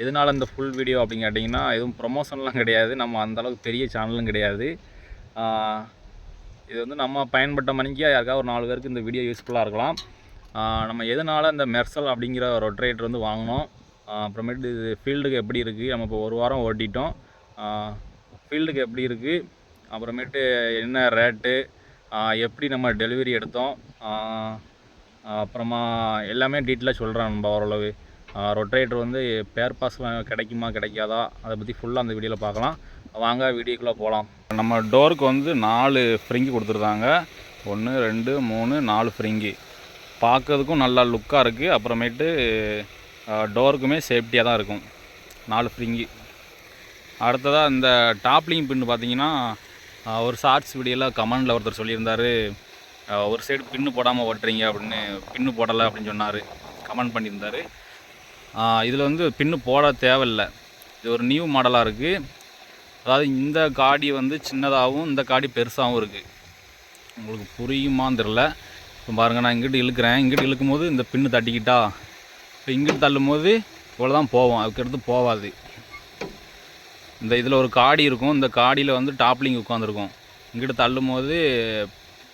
எதனால இந்த full video அப்படின்னு கேட்டிங்கன்னா, எதுவும் ப்ரொமோஷன்லாம் கிடையாது. நம்ம அந்தளவுக்கு பெரிய சேனலும் கிடையாது. இது வந்து நம்ம பயன்பட்ட மணிக்கு யாருக்காவது ஒரு 4 பேருக்கு இந்த வீடியோ யூஸ்ஃபுல்லாக இருக்கலாம். நம்ம எதனால் இந்த மெர்சல் அப்படிங்கிற ரொட்டரேட்டர் வந்து வாங்கினோம், அப்புறமேட்டு இது ஃபீல்டுக்கு எப்படி இருக்குது, நம்ம இப்போ 1 வாரம் ஓட்டிட்டோம், ஃபீல்டுக்கு எப்படி இருக்குது, அப்புறமேட்டு என்ன ரேட்டு, எப்படி நம்ம டெலிவரி எடுத்தோம், அப்புறமா எல்லாமே டீட்டெயிலாக சொல்கிறேன் நம்ம ஓரளவு. ரொட்டரேட்டர் வந்து பேர் பாஸ்லாம் கிடைக்குமா கிடைக்காதா அதை பற்றி ஃபுல்லாக அந்த வீடியோவில் பார்க்கலாம். வாங்க வீடியோக்குள்ளே போகலாம். நம்ம டோருக்கு வந்து 4 ஃப்ரிங்கி கொடுத்துருந்தாங்க. 1 2 3 4 ஃப்ரிங்கி பார்க்கறதுக்கும் நல்லா லுக்காக இருக்குது. அப்புறமேட்டு டோருக்குமே சேஃப்டியாக தான் இருக்கும் 4 ஃப்ரிங்கி. அடுத்ததாக இந்த டாப்லிங் பின்னு பார்த்தீங்கன்னா, ஒரு ஷார்ட்ஸ் வீடியோவில் கமெண்டில் ஒருத்தர் சொல்லியிருந்தார், ஒரு சைடு பின்னு போடாமல் ஓட்டுறீங்க அப்படின்னு. பின்னு போடலை அப்படின்னு சொன்னார், கமெண்ட் பண்ணியிருந்தார். இதில் வந்து பின்னு போட தேவையில்லை. இது ஒரு நியூ மாடலாக இருக்குது. அதாவது இந்த காடி வந்து சின்னதாகவும் இந்த காடி பெருசாகவும் இருக்குது. உங்களுக்கு புரியுமான்னு தெரில. இப்போ பாருங்கள், நான் இங்கிட்டு இழுக்கிறேன். இங்கிட்டு இழுக்கும் போது இந்த பின்னு தட்டிக்கிட்டா, இப்போ இங்கிட்டு தள்ளும் போது இவ்வளோ தான் போவோம், அதுக்கடுத்து போகாது. இந்த இதில் ஒரு காடி இருக்கும். இந்த காடியில் வந்து டாப்லிங் உட்காந்துருக்கும். இங்கிட்டு தள்ளும் போது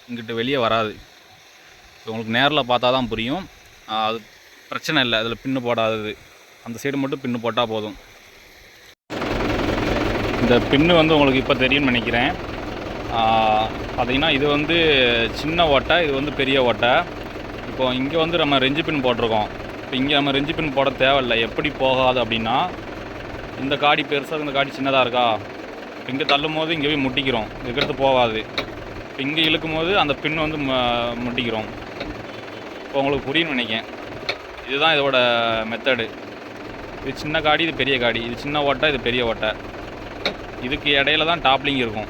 இங்கிட்டு வெளியே வராது. உங்களுக்கு நேரில் பார்த்தா தான் புரியும். அது பிரச்சனை இல்லை, அதில் பின்னு போடாதது. அந்த சைடு மட்டும் பின்னு போட்டால் போதும். இந்த பின்னு வந்து உங்களுக்கு இப்போ தெரியும்னு நினைக்கிறேன். பார்த்திங்கன்னா இது வந்து சின்ன ஓட்டை, இது வந்து பெரிய ஓட்டை. இப்போ இங்கே வந்து நம்ம ரெஞ்சு பின் போட்டிருக்கோம். இப்போ இங்கே நம்ம ரெஞ்சு பின் போட தேவையில்லை. எப்படி போகாது அப்படின்னா, இந்த காடி பெருசாக இந்த காடி சின்னதாக இருக்கா, இங்கே தள்ளும் போது இங்கே போய் முட்டிக்கிறோம், இதுக்கடுத்து போகாது. இப்போ இங்கே இழுக்கும் போது அந்த பின் வந்து முட்டிக்கிறோம். இப்போ உங்களுக்கு புரியும்னு நினைக்கிறேன். இதுதான் இதோட மெத்தடு. இது சின்ன காடி, இது பெரிய காடி. இது சின்ன ஓட்டை, இது பெரிய ஓட்டை. இதுக்கு இடையில தான் டாப்லிங் இருக்கும்.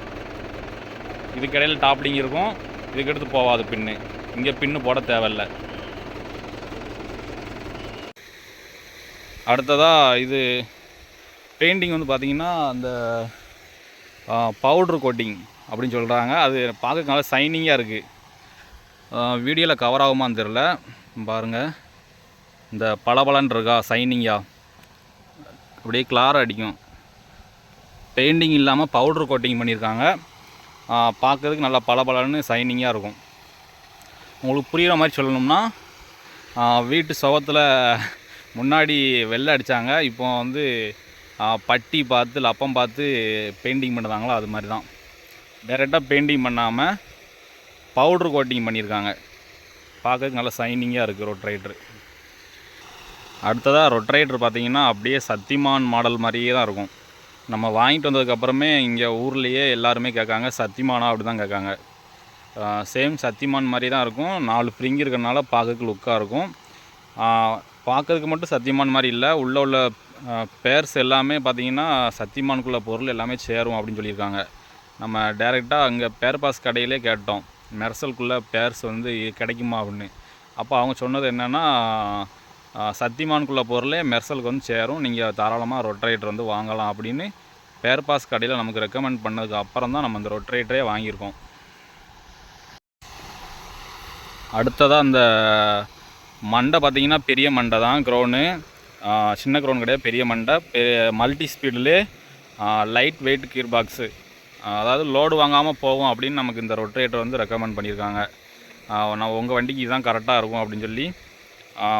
இதுக்கு இடையில டாப்லிங் இருக்கும், இதுக்கடுத்து போகாது பின்னு. இங்கே பின்னு போட தேவையில்லை. அடுத்ததாக இது பெயிண்டிங் வந்து பார்த்திங்கன்னா, அந்த பவுட்ரு கோட்டிங் அப்படின்னு சொல்கிறாங்க. அது பார்க்க நல்லா சைனிங்காக இருக்குது. வீடியோவில் கவர் ஆகுமான்னு தெரில. பாருங்கள், இந்த பளபளன்னு இருக்கா, சைனிங்காக அப்படியே கிளாராக அடிக்கும். பெயிண்டிங் இல்லாமல் பவுட்ரு கோட்டிங் பண்ணியிருக்காங்க. பார்க்குறதுக்கு நல்லா பளபளன்னு சைனிங்காக இருக்கும். உங்களுக்கு புரிகிற மாதிரி சொல்லணும்னா, வீட்டு சுவத்தில் முன்னாடி வெள்ளை அடித்தாங்க, இப்போ வந்து பட்டி பார்த்து லப்பம் பார்த்து பெயிண்டிங் பண்ணுறாங்களோ அது மாதிரி தான். டைரெக்டாக பெயிண்டிங் பண்ணாமல் பவுட்ரு கோட்டிங் பண்ணியிருக்காங்க. பார்க்குறதுக்கு நல்லா சைனிங்காக இருக்குது ரொட்டரேட்ரு. அடுத்ததாக ரொட்டரேட்ரு பார்த்திங்கன்னா அப்படியே சக்திமான் மாடல் மாதிரியே தான் இருக்கும். நம்ம வாங்கிட்டு வந்ததுக்கப்புறமே இங்கே ஊர்லேயே எல்லாருமே கேட்காங்க, சக்திமானா அப்படி தான் கேட்காங்க. சேம் சக்திமான் மாதிரி தான் இருக்கும். 4 ஃப்ரிங்கி இருக்கிறனால பார்க்கறதுக்கு லுக்காக இருக்கும். பார்க்கறதுக்கு மட்டும் சக்திமான் மாதிரி இல்லை, உள்ள பேர்ஸ் எல்லாமே பார்த்திங்கன்னா சக்திமானுக்குள்ள பொருள் எல்லாமே சேரும் அப்படின்னு சொல்லியிருக்காங்க. நம்ம டைரெக்டாக அங்கே பேர் பாஸ் கடையிலே கேட்டோம், மெர்சலுக்குள்ளே பேர்ஸ் வந்து கிடைக்குமா அப்படின்னு. அப்போ அவங்க சொன்னது என்னென்னா, சக்திமானுக்குள்ள பொருளே மெர்சலுக்கு வந்து சேரும், நீங்கள் தாராளமாக ரொட்டரேட்டர் வந்து வாங்கலாம் அப்படின்னு பேர் பாஸ் கடையில் நமக்கு ரெக்கமெண்ட் பண்ணதுக்கு அப்புறம் தான் நம்ம இந்த ரொட்டரேட்டரே வாங்கியிருக்கோம். அடுத்ததாக அந்த மண்டை பார்த்திங்கன்னா பெரிய மண்டை தான், க்ரௌனு. சின்ன க்ரௌன் கிடையாது, பெரிய மண்டை. மல்டி ஸ்பீட்லே லைட் வெயிட் கீர் பாக்ஸு. அதாவது லோடு வாங்காமல் போவோம் அப்படின்னு நமக்கு இந்த ரொட்டரேட்டர் வந்து ரெக்கமெண்ட் பண்ணியிருக்காங்க. நான் உங்கள் வண்டிக்கு இதுதான் கரெக்டாக இருக்கும் அப்படின்னு சொல்லி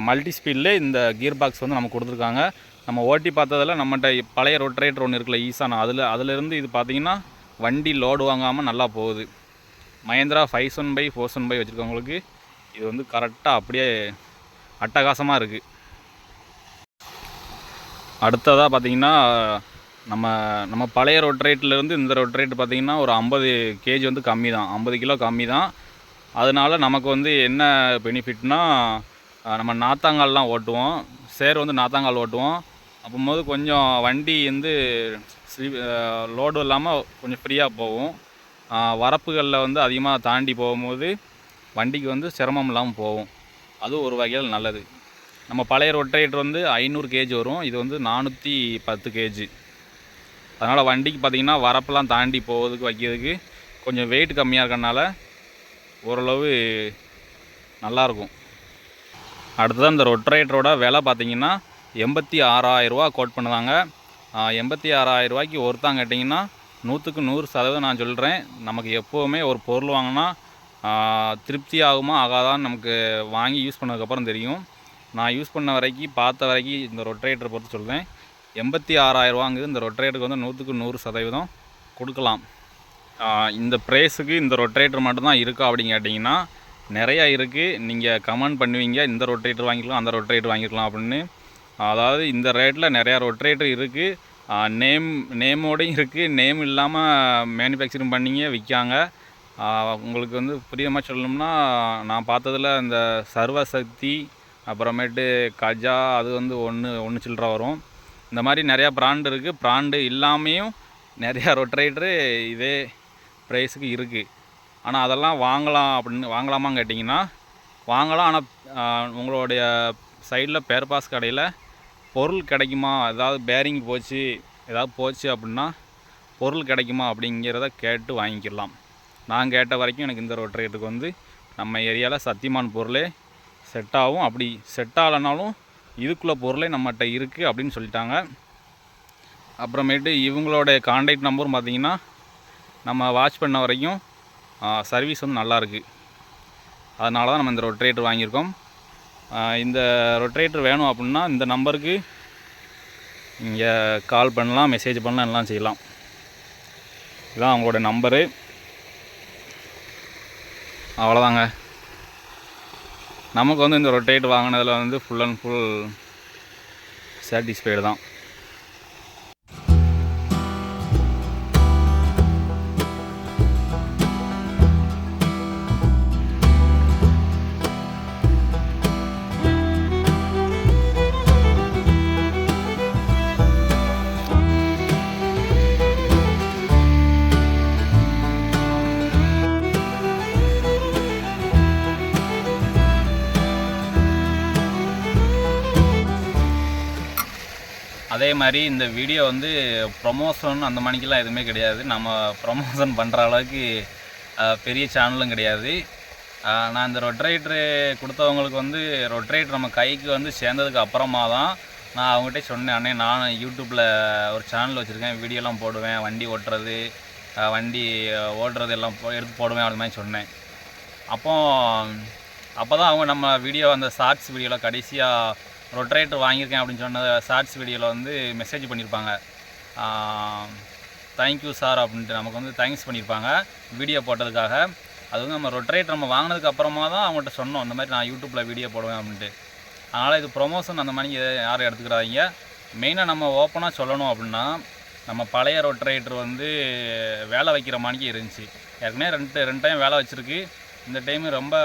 மல்டி ஸ்பீட்லே இந்த கியர் பாக்ஸ் வந்து நமக்கு கொடுத்துருக்காங்க. நம்ம ஓட்டி பார்த்ததில் நம்மகிட்ட பழைய ரொட்டரேட்டர் ஒன்று இருக்குல்ல, ஈசானா, அதிலேருந்து இது பார்த்திங்கன்னா வண்டி லோடு வாங்காமல் நல்லா போகுது. மஹேந்திரா 5.1/4.1 வச்சுருக்கவங்களுக்கு இது வந்து கரெக்டாக அப்படியே அட்டகாசமாக இருக்குது. அடுத்ததாக பார்த்திங்கன்னா, நம்ம பழைய ரொட்டரேட்டர்லேருந்து இந்த ரொட்டரேட்டர் பார்த்திங்கன்னா ஒரு 50 கேஜி வந்து கம்மி தான், 50 கிலோ கம்மி தான். அதனால் நமக்கு வந்து என்ன பெனிஃபிட்னா, நம்ம நாத்தாங்கால்லாம் ஓட்டுவோம், சேர் வந்து நாத்தாங்கால் ஓட்டுவோம். அப்போது கொஞ்சம் வண்டி வந்து லோடு இல்லாமல் கொஞ்சம் ஃப்ரீயாக போகும். வரப்புகளில் வந்து அதிகமாக தாண்டி போகும்போது வண்டிக்கு வந்து சிரமம் இல்லாமல் போகும். அது ஒரு வகையில் நல்லது. நம்ம பழைய ரொட்டரேட்டர் வந்து 500 கேஜி வரும், இது வந்து 410 கேஜி. அதனால் வண்டிக்கு பார்த்திங்கன்னா வரப்பெல்லாம் தாண்டி போகிறதுக்கு வைக்கிறதுக்கு கொஞ்சம் வெயிட் கம்மியாக இருக்கறனால ஓரளவு நல்லாயிருக்கும். அடுத்ததான் இந்த ரொட்டரேட்டரோட விலை பார்த்திங்கன்னா 86,000 ரூபா கோட் பண்ணுதாங்க. 86,000 ரூபாய்க்கு ஒருத்தான் கேட்டிங்கன்னா 100க்கு 100% நான் சொல்கிறேன். நமக்கு எப்போவுமே ஒரு பொருள் வாங்கினா திருப்தி ஆகுமா ஆகாதான்னு நமக்கு வாங்கி யூஸ் பண்ணதுக்கப்புறம் தெரியும். நான் யூஸ் பண்ண வரைக்கும் பார்த்த வரைக்கும் இந்த ரொட்ரேட்டரை பொறுத்து சொல்கிறேன். 86,000 ரூபாங்குது இந்த ரொட்ரேட்டருக்கு வந்து 100க்கு 100% கொடுக்கலாம். இந்த ப்ரைஸுக்கு இந்த ரொட்ரேட்டர் மட்டும்தான் இருக்கா அப்படின்னு கேட்டிங்கன்னா நிறையா இருக்குது. நீங்கள் கமெண்ட் பண்ணுவீங்க இந்த ரொட்ரேட்டர் வாங்கிக்கலாம் அந்த ரொட்ரேட்டர் வாங்கிக்கலாம் அப்படின்னு. அதாவது இந்த ரேட்டில் நிறையா ரொட்ரேட்டர் இருக்குது. நேமோடையும் இருக்குது, நேம் இல்லாமல் மேனுஃபேக்சரிங் பண்ணிங்க விற்காங்க. உங்களுக்கு வந்து புரியுற மாதிரி சொல்லணும்னா நான் பார்த்ததில் இந்த சர்வசக்தி அப்புறமேட்டு கஜா அது வந்து ஒன்று சில்லற வரும். இந்த மாதிரி நிறையா ப்ராண்டு இருக்குது. ப்ராண்டு இல்லாமையும் நிறையா ரொட்ரேட்டரு இதே ப்ரைஸுக்கு இருக்குது. ஆனால் அதெல்லாம் வாங்கலாமான்னு கேட்டிங்கன்னா வாங்கலாம். ஆனால் உங்களுடைய சைடில் பேர் பாஸ் கடையில் பொருள் கிடைக்குமா, ஏதாவது பேரிங் போச்சு அப்படின்னா பொருள் கிடைக்குமா அப்படிங்கிறத கேட்டு வாங்கிக்கலாம். நான் கேட்ட வரைக்கும் எனக்கு இந்த ரொட்ரேட்டருக்கு வந்து நம்ம ஏரியாவில் சத்தியமான பொருளே செட் ஆகும். அப்படி செட் ஆகலைனாலும் இதுக்குள்ளே பொருளே நம்மகிட்ட இருக்குது அப்படின்னு சொல்லிட்டாங்க. அப்புறமேட்டு இவங்களோட கான்டாக்ட் நம்பரும் பார்த்திங்கன்னா நம்ம வாட்ச் பண்ண வரைக்கும் சர்வீஸ் வந்து நல்லாயிருக்கு. அதனால தான் நம்ம இந்த ரொட்ரேட்டர் வாங்கியிருக்கோம். இந்த ரொட்ரேட்டர் வேணும் அப்படின்னா இந்த நம்பருக்கு நீங்கள் கால் பண்ணலாம், மெசேஜ் பண்ணலாம், எல்லாம் செய்யலாம். இதுதான் அவங்களோட நம்பரு. அவ்வளோதாங்க. நமக்கு வந்து இந்த ரொட்டேட் வாங்கினதில் வந்து ஃபுல் அண்ட் ஃபுல் சாட்டிஸ்ஃபைடு தான். அதே மாதிரி இந்த வீடியோ வந்து ப்ரொமோஷன் அந்த மணிக்கெல்லாம் எதுவுமே கிடையாது. நம்ம ப்ரொமோஷன் பண்ணுற அளவுக்கு பெரிய சேனலும் கிடையாது. நான் இந்த ரொட்ரேட்ரு கொடுத்தவங்களுக்கு வந்து ரொட்ரேட்ரு நம்ம கைக்கு வந்து சேர்ந்ததுக்கு அப்புறமா தான் நான் அவங்ககிட்ட சொன்னேன், அண்ணே நான் யூடியூப்பில் ஒரு சேனல் வச்சுருக்கேன், வீடியோலாம் போடுவேன், வண்டி ஓட்டுறது வண்டி ஓடுறது எல்லாம் எடுத்து போடுவேன் அப்படி மாதிரி சொன்னேன். அப்போ தான் அவங்க நம்ம வீடியோ அந்த ஷார்ட்ஸ் வீடியோவில் கடைசியாக ரொட்ரேட்டர் வாங்கியிருக்கேன் அப்படின்னு சொன்ன ஷார்ட்ஸ் வீடியோவில் வந்து மெசேஜ் பண்ணியிருப்பாங்க, தேங்க்யூ சார் அப்படின்ட்டு நமக்கு வந்து தேங்க்ஸ் பண்ணியிருப்பாங்க வீடியோ போட்டதுக்காக. அது வந்து நம்ம ரொட்ரேட்டர் நம்ம வாங்கினதுக்கு அப்புறமா தான் அவங்கள்ட்ட சொன்னோம் இந்த மாதிரி நான் யூடியூப்பில் வீடியோ போடுவேன் அப்படின்ட்டு. அதனால் இது ப்ரொமோஷன் அந்த மாதிரி யாரும் எடுத்துக்கிறாதீங்க. மெயினாக நம்ம ஓப்பனாக சொல்லணும் அப்படின்னா நம்ம பழைய ரொட்ரேட்டர் வந்து வேலை வைக்கிற மாதிரிக்கு இருந்துச்சு. ஏற்கனவே ரெண்டு டைம் வேலை வச்சுருக்கு. இந்த டைமு ரொம்ப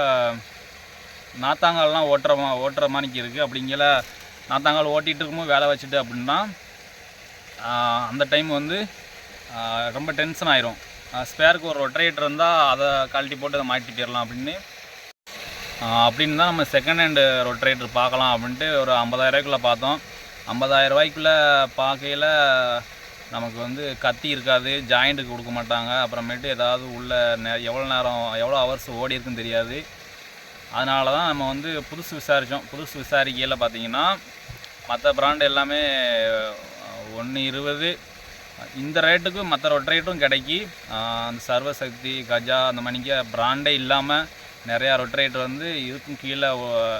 நாத்தாங்கால்லாம் ஓட்டுற மாதிரிக்கு இருக்குது. அப்படிங்கிற நாத்தாங்கால் ஓட்டிகிட்டு இருக்கும்போது வேலை வச்சுட்டு அப்படின்னா அந்த டைம் வந்து ரொம்ப டென்ஷன் ஆயிரும். ஸ்பேருக்கு ஒரு ரொட்ரேட்டர் இருந்தால் அதை கழட்டி போட்டு அதை மாட்டி போயிடலாம் அப்படின்னு தான் நம்ம செகண்ட் ஹேண்டு ரொட்ரேட்டர் பார்க்கலாம் அப்படின்ட்டு ஒரு 50,000 ரூபாய்க்குள்ளே பார்த்தோம். 50,000 ரூபாய்க்குள்ளே பார்க்கையில் நமக்கு வந்து கத்தி இருக்காது, ஜாயிண்ட்டுக்கு கொடுக்க மாட்டாங்க, அப்புறமேட்டு ஏதாவது உள்ள எவ்வளோ ஹவர்ஸ் ஓடி இருக்குன்னு தெரியாது. அதனால தான் நம்ம வந்து புதுசு விசாரிக்கையில் பார்த்திங்கன்னா மற்ற பிராண்டு எல்லாமே 120 இந்த ரேட்டுக்கு மற்ற ரொட்ரேட்டரும் கிடைக்கி. அந்த சர்வசக்தி கஜா அந்த மணிக்கு பிராண்டே இல்லாமல் நிறையா ரொட்ரேட்டர் வந்து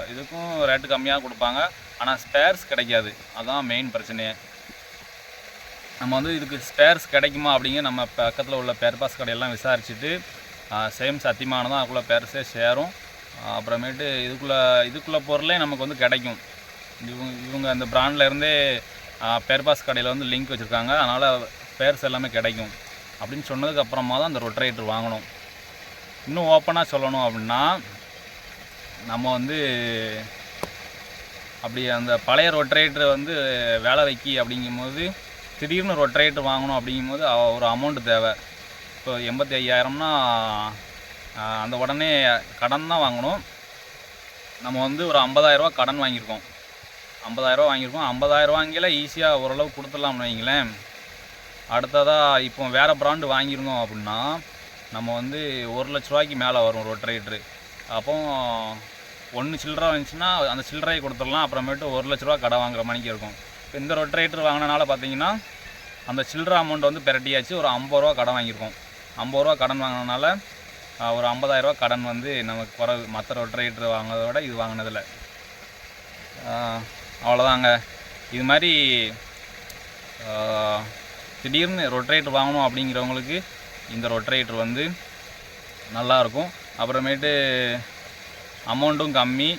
இதுக்கும் ரேட்டு கம்மியாக கொடுப்பாங்க. ஆனால் ஸ்பேர்ஸ் கிடைக்காது. அதுதான் மெயின் பிரச்சனையே. நம்ம வந்து இதுக்கு ஸ்பேர்ஸ் கிடைக்குமா அப்படிங்க நம்ம பக்கத்தில் உள்ள பேர்பாஸ் கடையெல்லாம் விசாரிச்சுட்டு சேம் சத்தியமானதான் அதுக்குள்ளே பேர்ஸே சேரும். அப்புறமேட்டு இதுக்குள்ளே பொருளே நமக்கு வந்து கிடைக்கும். இவங்க அந்த பிராண்ட்லேருந்தே பேர்பாஸ் கடையில் வந்து லிங்க் வச்சுருக்காங்க. அதனால் பேர்ஸ் எல்லாமே கிடைக்கும் அப்படின்னு சொன்னதுக்கு அப்புறமா தான் அந்த ரொட்ரேட்டர் வாங்கணும். இன்னும் ஓப்பனாக சொல்லணும் அப்படின்னா நம்ம வந்து அப்படி அந்த பழைய ரொட்ரேட்டரை வந்து வேலை வைக்கி அப்படிங்கும்போது திடீர்னு ரொட்ரேட்டர் வாங்கணும் அப்படிங்கும்போது ஒரு அமௌண்ட்டு தேவை. இப்போ 85,000னா அந்த உடனே கடன் தான் வாங்கணும். நம்ம வந்து ஒரு 50,000 ரூபா கடன் வாங்கியிருக்கோம். 50,000 ரூபாங்கில ஈஸியாக ஓரளவு கொடுத்துடலாம்னு வைங்களேன். அடுத்ததாக இப்போ வேறு பிராண்டு வாங்கியிருந்தோம் அப்படின்னா நம்ம வந்து 1 லட்ச ரூபாய்க்கு மேலே வரும் ரொட்ரேட்ரு. அப்போ ஒன்று சில்லறை வந்துச்சுன்னா அந்த சில்லறையை கொடுத்துடலாம், அப்புறமேட்டு 1,00,000 ரூபா கடன் வாங்குற மணிக்கு இருக்கும். இப்போ இந்த ரொட்டரேட்டர் வாங்கினால பார்த்தீங்கன்னா அந்த சில்லறை அமௌண்ட் வந்து பெரட்டியாச்சு, ஒரு 50 ரூபா கடன் வாங்கியிருக்கோம். 50 ரூபா கடன் வாங்கினதுனால ஒரு 50,000 ரூபா கடன் வந்து நமக்கு குறைவு, மற்ற ரொட்டரேட்டர் வாங்கினதை விட இது வாங்கினதில்ல. அவ்வளோதாங்க. இது மாதிரி திடீர்னு ரொட்டரேட்டர் வாங்கணும் அப்படிங்கிறவங்களுக்கு இந்த ரொட்டரேட்டர் வந்து நல்லாயிருக்கும். அப்புறமேட்டு அமௌண்ட்டும் கம்மி.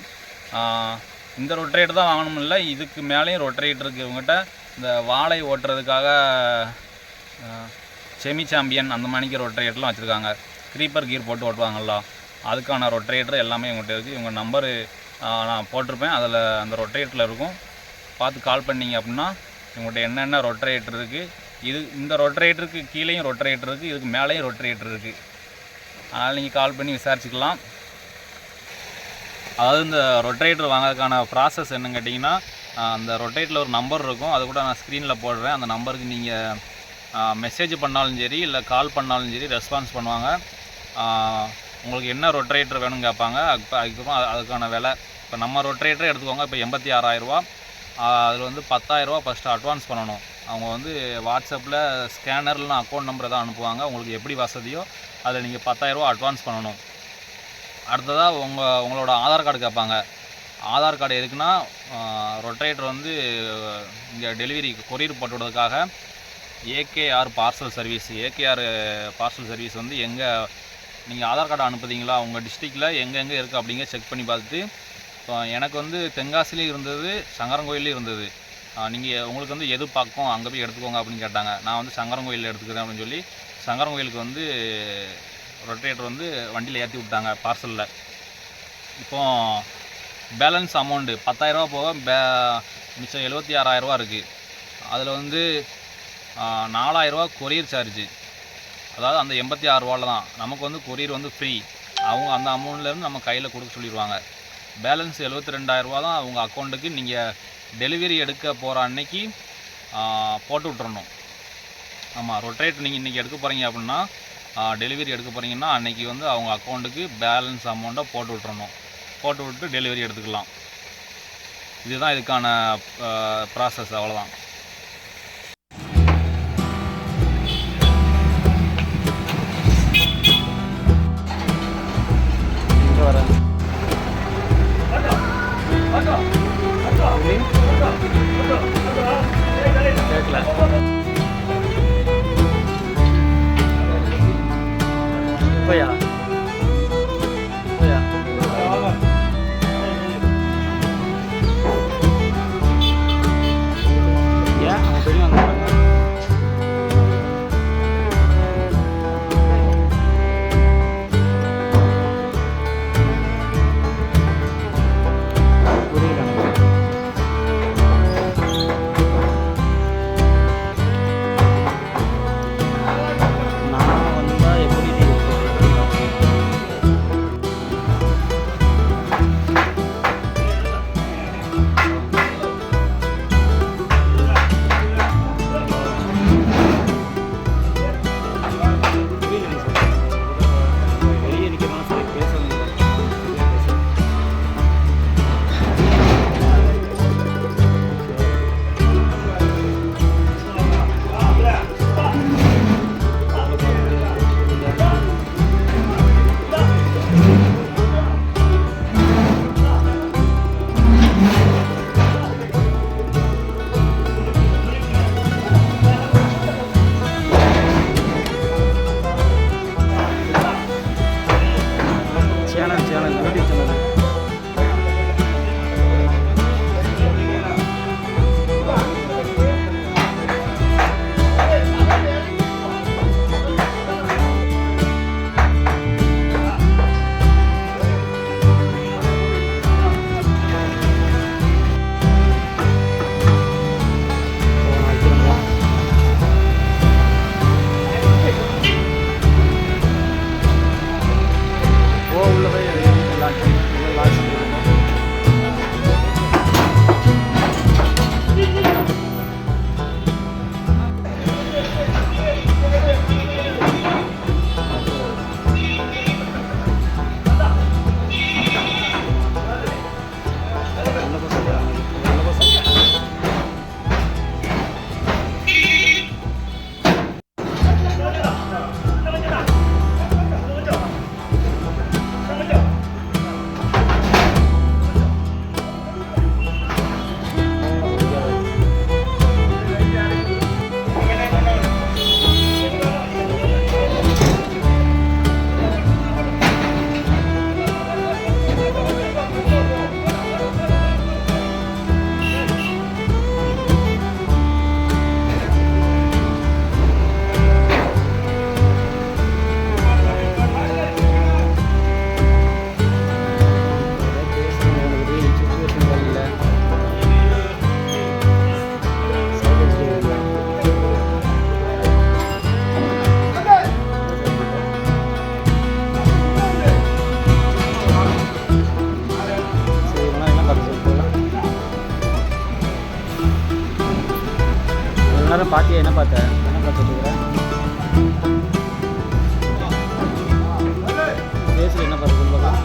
இந்த ரொட்டரேட்டர் தான் வாங்கணும் இல்லை, இதுக்கு மேலேயும் ரொட்டரேட்டர் இருக்குது இவங்ககிட்ட. இந்த வாழை ஓட்டுறதுக்காக செமி சாம்பியன் அந்த மணிக்கு ரொட்டரேட்டர்லாம் வச்சுருக்காங்க. க்ரீப்பர் கீர் போட்டு ஓட்டுவாங்கள்ல, அதுக்கான ரொட்டரேட்டர் எல்லாமே இவங்ககிட்ட இருக்குது. இவங்க நம்பரு நான் போட்டிருப்பேன், அதில் அந்த ரொட்டரேட்டரில் இருக்கும். பார்த்து கால் பண்ணிங்க அப்படின்னா இவங்கள்ட்ட என்னென்ன ரொட்டரேட்டர் இருக்குது, இந்த ரொட்டரேட்டருக்கு கீழேயும் ரொட்டரேட்டர் இருக்குது, இதுக்கு மேலேயும் ரொட்டரேட்டர் இருக்குது. அதனால் நீங்கள் கால் பண்ணி விசாரிச்சுக்கலாம். அதாவது இந்த ரொட்டரேட்டர் வாங்கிறதுக்கான ப்ராசஸ் என்னன்னு கேட்டிங்கன்னா, அந்த ரொட்டரேட்டரில் ஒரு நம்பர் இருக்கும், அது கூட நான் ஸ்க்ரீனில் போடுறேன். அந்த நம்பருக்கு நீங்கள் மெசேஜ் பண்ணாலும் சரி இல்லை கால் பண்ணாலும் சரி ரெஸ்பான்ஸ் பண்ணுவாங்க. உங்களுக்கு என்ன ரொட்டரேட்டர் வேணும்னு கேட்பாங்க. அதுக்கப்புறம் அதுக்கான விலை. இப்போ நம்ம ரொட்டரேட்டரே எடுத்துக்கோங்க. இப்போ 86,000 ரூபா. அதில் வந்து 10,000 ரூபா ஃபஸ்ட்டு அட்வான்ஸ் பண்ணணும். அவங்க வந்து வாட்ஸ்அப்பில் ஸ்கேனர்லாம் அக்கௌண்ட் நம்பரை தான் அனுப்புவாங்க. உங்களுக்கு எப்படி வசதியோ அதில் நீங்கள் 10,000 ரூபா அட்வான்ஸ் பண்ணணும். அடுத்ததாக உங்களோட ஆதார் கார்டு கேட்பாங்க. ஆதார் கார்டு எதுக்குன்னா, ரொட்டரேட்டர் வந்து இங்கே டெலிவரி கொரியர் போட்டு விடுறதுக்காக AKR parcel service. AKR parcel service வந்து எங்கே நீங்கள் ஆதார் கார்டு அனுப்புதீங்களா, உங்கள் டிஸ்ட்ரிக்டில் எங்கெங்கே இருக்குது அப்படிங்க செக் பண்ணி பார்த்துட்டு, இப்போ எனக்கு வந்து தென்காசிலையும் இருந்தது, சங்கரங்கோயிலையும் இருந்தது. உங்களுக்கு வந்து எது பக்கம் அங்கே போய் எடுத்துக்கோங்க அப்படின்னு கேட்டாங்க. நான் வந்து சங்கரங்கோயிலில் எடுத்துக்கிறேன் அப்படின்னு சொல்லி சங்கரங்கோயிலுக்கு வந்து ரொட்டரேட்டர் வந்து வண்டியில் ஏற்றி விட்டாங்க பார்சலில். இப்போது பேலன்ஸ் அமௌண்ட்டு 10,000 ரூபா போக மிச்சம் 76,000 ரூபா இருக்குது. அதில் வந்து 4,000 ரூபா கொரியர் சார்ஜு. அதாவது அந்த 86 ரூபாவில் தான் நமக்கு வந்து கொரியர் வந்து ஃப்ரீ. அவங்க அந்த அமௌண்ட்லேருந்து நம்ம கையில் கொடுக்க சொல்லிடுவாங்க. பேலன்ஸ் 72,000 ரூபா தான் அவங்க அக்கௌண்ட்டுக்கு நீங்கள் டெலிவரி எடுக்க போகிற அன்னைக்கு போட்டு விட்டுறணும். ஆமாம், ரொட்டரேட்டர் நீங்கள் இன்றைக்கி எடுக்க போகிறீங்க அப்படின்னா, டெலிவரி எடுக்க போகிறீங்கன்னா அன்றைக்கி வந்து அவங்க அக்கௌண்ட்டுக்கு பேலன்ஸ் அமௌண்ட்டை போட்டு விட்டுறணும். போட்டு விட்டு டெலிவரி எடுத்துக்கலாம். இதுதான் இதுக்கான ப்ராசஸ். அவ்வளோதான். கேட்கல போயா போயா நேரம் பார்த்தியா? என்ன பார்த்த? என்ன பார்த்துட்டு இருக்கிறேன்? பேசுகிற என்ன பார்த்து சொல்லலாம்.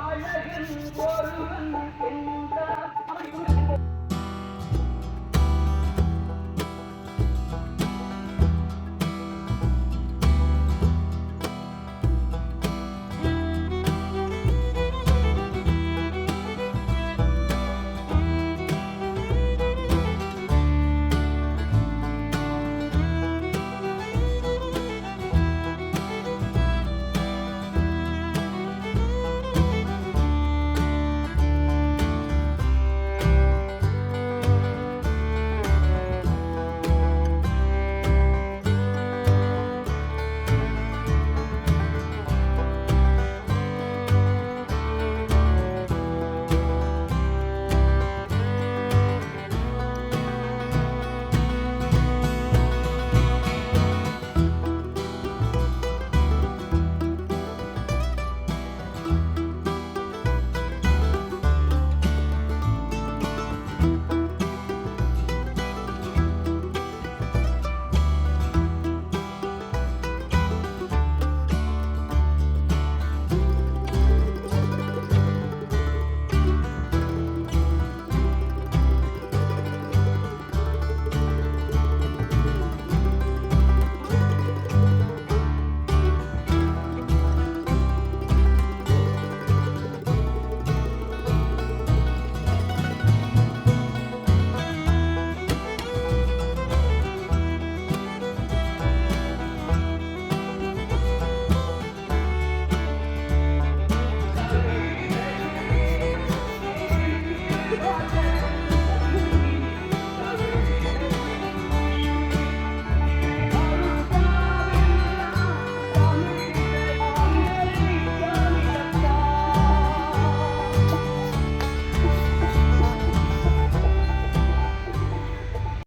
அழகின் ஒருவன்